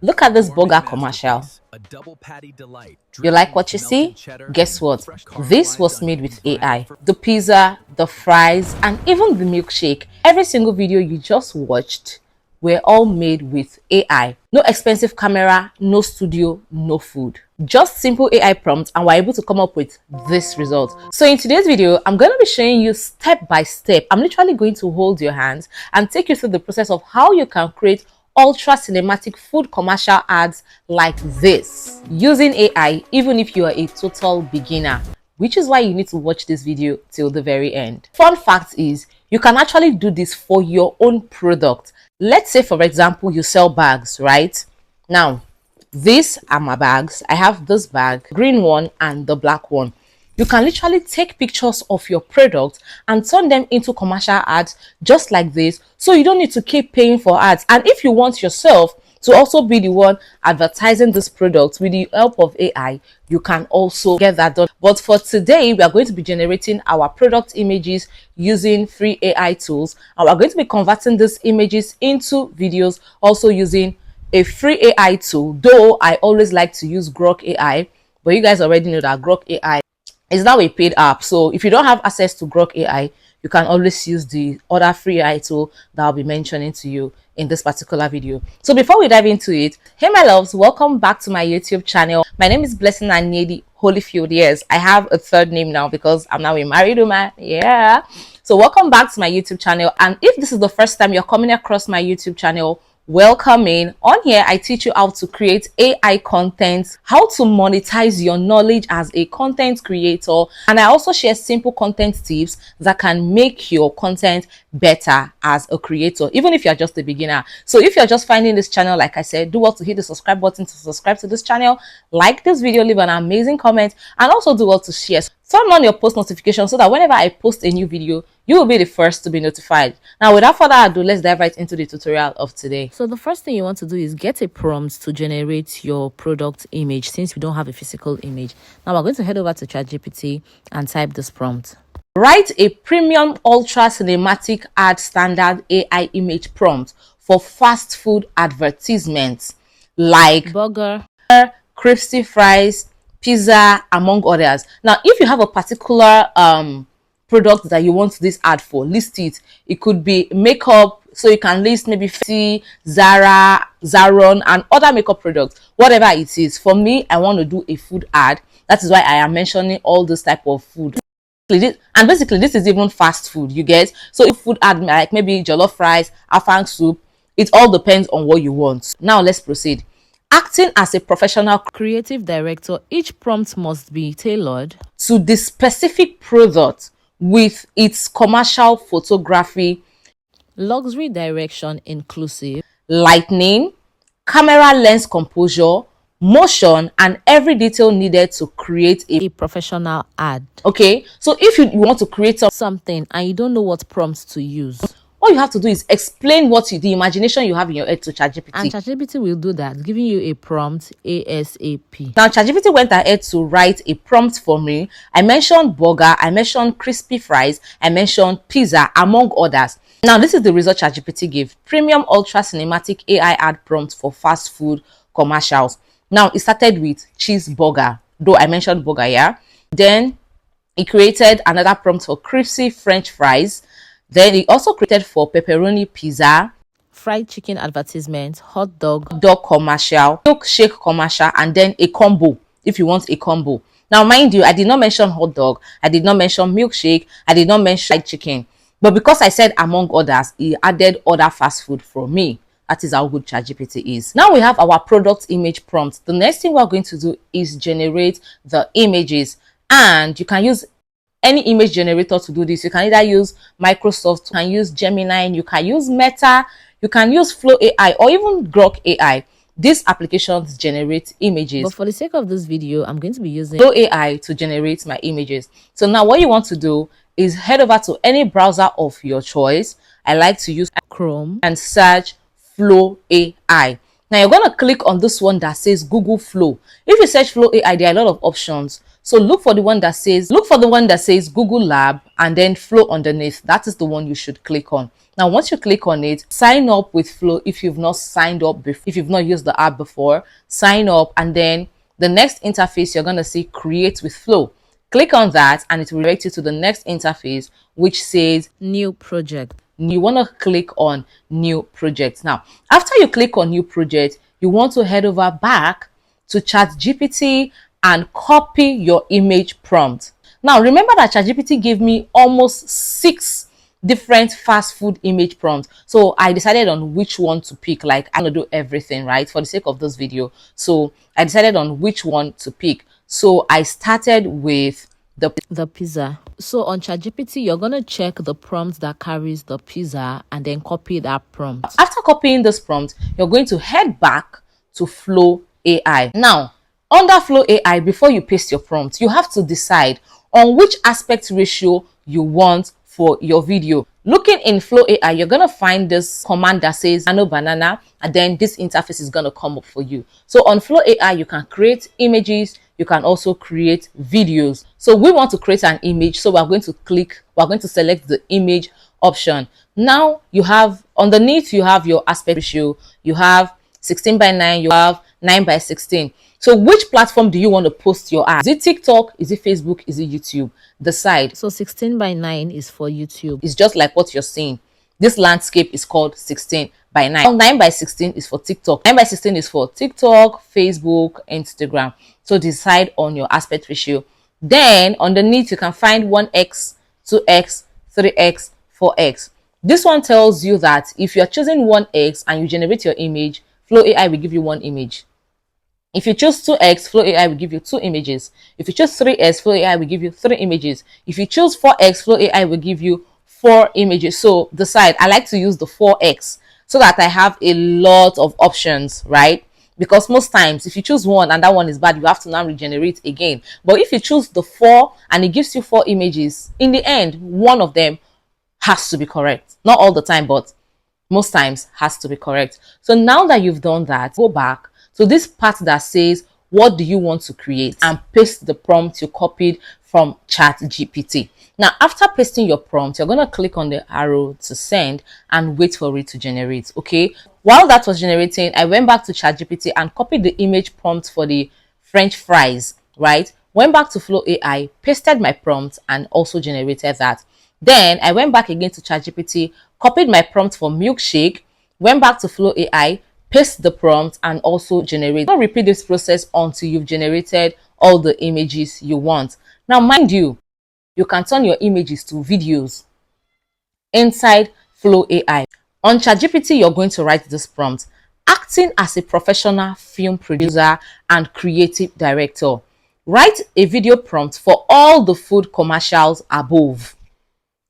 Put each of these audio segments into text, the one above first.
Look at this burger commercial. You like what you see? Guess what? This was made with AI. The pizza, the fries, and even the milkshake. Every single video you just watched were all made with AI. No expensive camera, no studio, no food. Just simple AI prompts and we're able to come up with this result. So in today's video, I'm going to be showing you step by step. I'm literally going to hold your hands and take you through the process of how you can create ultra cinematic food commercial ads like this using AI, even if you are a total beginner, which is why you need to watch this video till the very end. Fun fact is, you can actually do this for your own product. Let's say, for example, you sell bags, right? Now, these are my bags. I have this bag, green one and the black one. You can literally take pictures of your product and turn them into commercial ads just like this, so you don't need to keep paying for ads. And if you want yourself to also be the one advertising this product with the help of AI, you can also get that done. But for today, we are going to be generating our product images using free AI tools, and we're going to be converting these images into videos also using a free AI tool, though I always like to use Grok AI, but you guys already know that Grok AI is now a paid app. So if you don't have access to Grok AI, you can always use the other free AI tool that I'll be mentioning to you in this particular video. So before we dive into it, hey my loves, welcome back to my YouTube channel. My name is Blessing Anyedi Holyfield. Yes, I have a third name now because I'm now a married woman. Yeah. So welcome back to my YouTube channel. And if this is the first time you're coming across my YouTube channel, welcome in. On here, I teach you how to create AI content, how to monetize your knowledge as a content creator, and I also share simple content tips that can make your content better as a creator, even if you're just a beginner. So if you're just finding this channel, like I said, do well to hit the subscribe button to subscribe to this channel, like this video, leave an amazing comment, and also do well to share. Turn on your post notifications so that whenever I post a new video, you will be the first to be notified. Now, without further ado, let's dive right into the tutorial of today. So the first thing you want to do is get a prompt to generate your product image, since we don't have a physical image. Now we're going to head over to ChatGPT and type this prompt. Write a premium ultra cinematic ad standard AI image prompt for fast food advertisements like burger, crispy fries, pizza, among others. Now, if you have a particular product that you want this ad for, list it. It could be makeup, so you can list maybe Fenty, Zara, Zaron, and other makeup products, whatever it is. For me, I want to do a food ad. That is why I am mentioning all this type of food. And basically, this is even fast food, you get. So if food ad like maybe jollof rice, afang soup, it all depends on what you want. Now let's proceed. Acting as a professional creative director, each prompt must be tailored to the specific product with its commercial photography, luxury direction inclusive, lighting, camera lens composure, motion, and every detail needed to create a professional ad. Okay, so if you want to create something and you don't know what prompts to use, all you have to do is explain the imagination you have in your head to ChatGPT. And ChatGPT will do that, giving you a prompt ASAP. Now, ChatGPT went ahead to write a prompt for me. I mentioned burger, I mentioned crispy fries, I mentioned pizza, among others. Now, this is the result ChatGPT gave. Premium ultra cinematic AI ad prompt for fast food commercials. Now, it started with cheeseburger, though I mentioned burger, yeah. Then, it created another prompt for crispy French fries. Then it also created for pepperoni pizza, fried chicken advertisement, hot dog commercial, milkshake commercial, and then a combo if you want a combo. Now, mind you, I did not mention hot dog, I did not mention milkshake, I did not mention fried chicken. But because I said among others, he added other fast food for me. That is how good ChatGPT is. Now we have our product image prompt. The next thing we're going to do is generate the images, and you can use any image generator to do this. You can either use Microsoft, you can use Gemini, you can use Meta, you can use Flow AI, or even Grok AI. These applications generate images. But for the sake of this video, I'm going to be using Flow AI to generate my images. So now what you want to do is head over to any browser of your choice. I like to use Chrome and search Flow AI. Now you're going to click on this one that says Google Flow. If you search Flow AI, there are a lot of options. So look for the one that says Google Lab and then Flow underneath. That is the one you should click on. Now, once you click on it, sign up with Flow. If you've not signed up before, if you've not used the app before, sign up, and then the next interface you're going to see Create with Flow. Click on that and it will direct you to the next interface, which says New Project. You want to click on New Project. Now, after you click on New Project, you want to head over back to ChatGPT and copy your image prompt. Now, remember that ChatGPT gave me almost 6 different fast food image prompts. So I decided on which one to pick. Like, I'm going to do everything, right, for the sake of this video. So I decided on which one to pick. So I started with the pizza. So on ChatGPT, you're going to check the prompt that carries the pizza and then copy that prompt. After copying this prompt, you're going to head back to Flow AI. Now, under Flow AI, before you paste your prompt, you have to decide on which aspect ratio you want for your video. Looking in Flow AI, you're going to find this command that says nano banana, and then this interface is going to come up for you. So on Flow AI, you can create images, you can also create videos. So we want to create an image, so we're going to select the image option. Now you have underneath, you have your aspect ratio, you have 16:9, you have 9:16. So which platform do you want to post your ad? Is it TikTok? Is it Facebook? Is it YouTube? Decide. So 16:9 is for YouTube. It's just like what you're seeing. This landscape is called 16:9. 9:16 is for TikTok. 9:16 is for TikTok, Facebook, Instagram. So decide on your aspect ratio. Then underneath you can find 1x, 2x, 3x, 4x. This one tells you that if you are choosing 1x and you generate your image, Flow AI will give you 1 image. If you choose 2x, Flow AI will give you 2 images. If you choose 3x, Flow AI will give you 3 images. If you choose 4x, Flow AI will give you 4 images. So decide. I like to use the 4x so that I have a lot of options, right? Because most times if you choose one and that one is bad, you have to now regenerate again. But if you choose the 4 and it gives you 4 images, in the end, one of them has to be correct. Not all the time, but most times has to be correct. So now that you've done that, go back to this part that says, what do you want to create? And paste the prompt you copied from ChatGPT. Now, after pasting your prompt, you're going to click on the arrow to send and wait for it to generate, okay? While that was generating, I went back to ChatGPT and copied the image prompt for the French fries, right? Went back to Flow AI, pasted my prompt, and also generated that. Then I went back again to ChatGPT, copied my prompt for milkshake, went back to Flow AI, paste the prompt, and also generate. Don't repeat this process until you've generated all the images you want. Now, mind you, you can turn your images to videos inside Flow AI. On ChatGPT, you're going to write this prompt: acting as a professional film producer and creative director. Write a video prompt for all the food commercials above.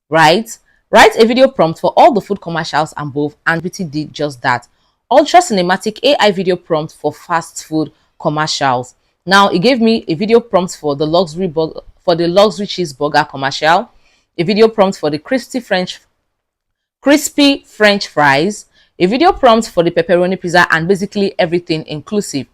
Right? Write a video prompt for all the food commercials above, and ChatGPT did just that. Ultra cinematic AI video prompt for fast food commercials. Now it gave me a video prompt for the luxury cheeseburger commercial, a video prompt for the crispy French fries, a video prompt for the pepperoni pizza, and basically everything inclusive.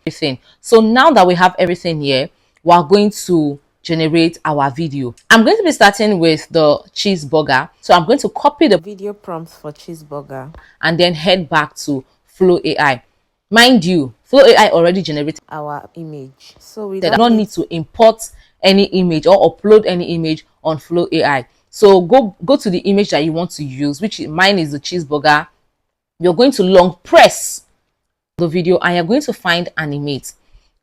So now that we have everything here, we are going to generate our video. I'm going to be starting with the cheeseburger. So I'm going to copy the video prompt for cheeseburger and then head back to Flow AI. Mind you, Flow AI already generated our image, so we don't need to import any image or upload any image on Flow AI. So go to the image that you want to use, which mine is the cheeseburger. You're going to long press the video and you're going to find animate.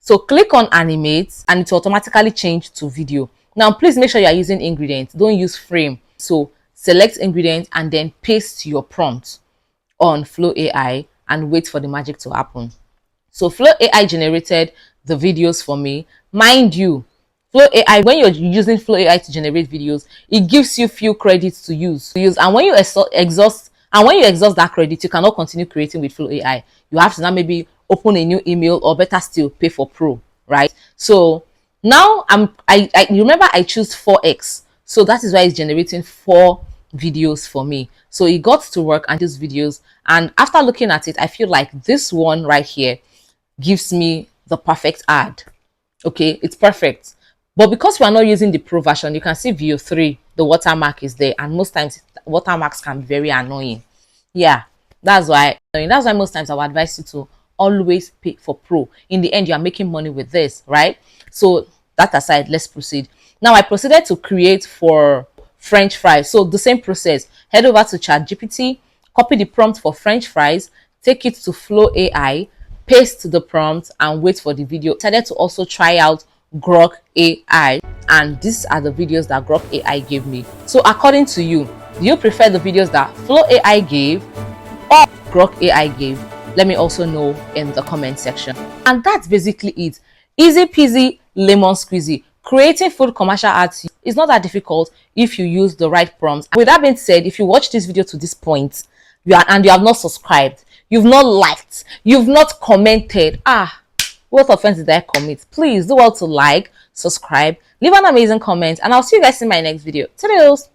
So click on animate and it will automatically change to video. Now please make sure you are using ingredients, don't use frame. So select ingredients and then paste your prompt on Flow AI and wait for the magic to happen. So Flow AI generated the videos for me. Mind you, Flow AI, when you're using Flow AI to generate videos, it gives you few credits to use. And when you exhaust that credit, you cannot continue creating with Flow AI. You have to now maybe open a new email, or better still, pay for Pro, right? So now I remember I choose 4x. So that is why it's generating 4 videos for me. So it got to work and these videos. And after looking at it, I feel like this one right here gives me the perfect ad. Okay, it's perfect. But because we are not using the pro version, you can see view 3, the watermark is there, and most times watermarks can be very annoying. Yeah, that's why most times I would advise you to always pay for pro. In the end, you are making money with this, right? So that aside, let's proceed. Now I proceeded to create for French fries. So the same process. Head over to ChatGPT, copy the prompt for French fries, take it to Flow AI, paste the prompt, and wait for the video. I decided to also try out Grok AI, and these are the videos that Grok AI gave me. So according to you, do you prefer the videos that Flow AI gave or Grok AI gave? Let me also know in the comment section. And that's basically it. Easy peasy lemon squeezy. Creating food commercial ads is not that difficult if you use the right prompts. With that being said, if you watch this video to this point, you have not subscribed, you've not liked, you've not commented, what offense did I commit? Please do well to like, subscribe, leave an amazing comment, and I'll see you guys in my next video. Toodles!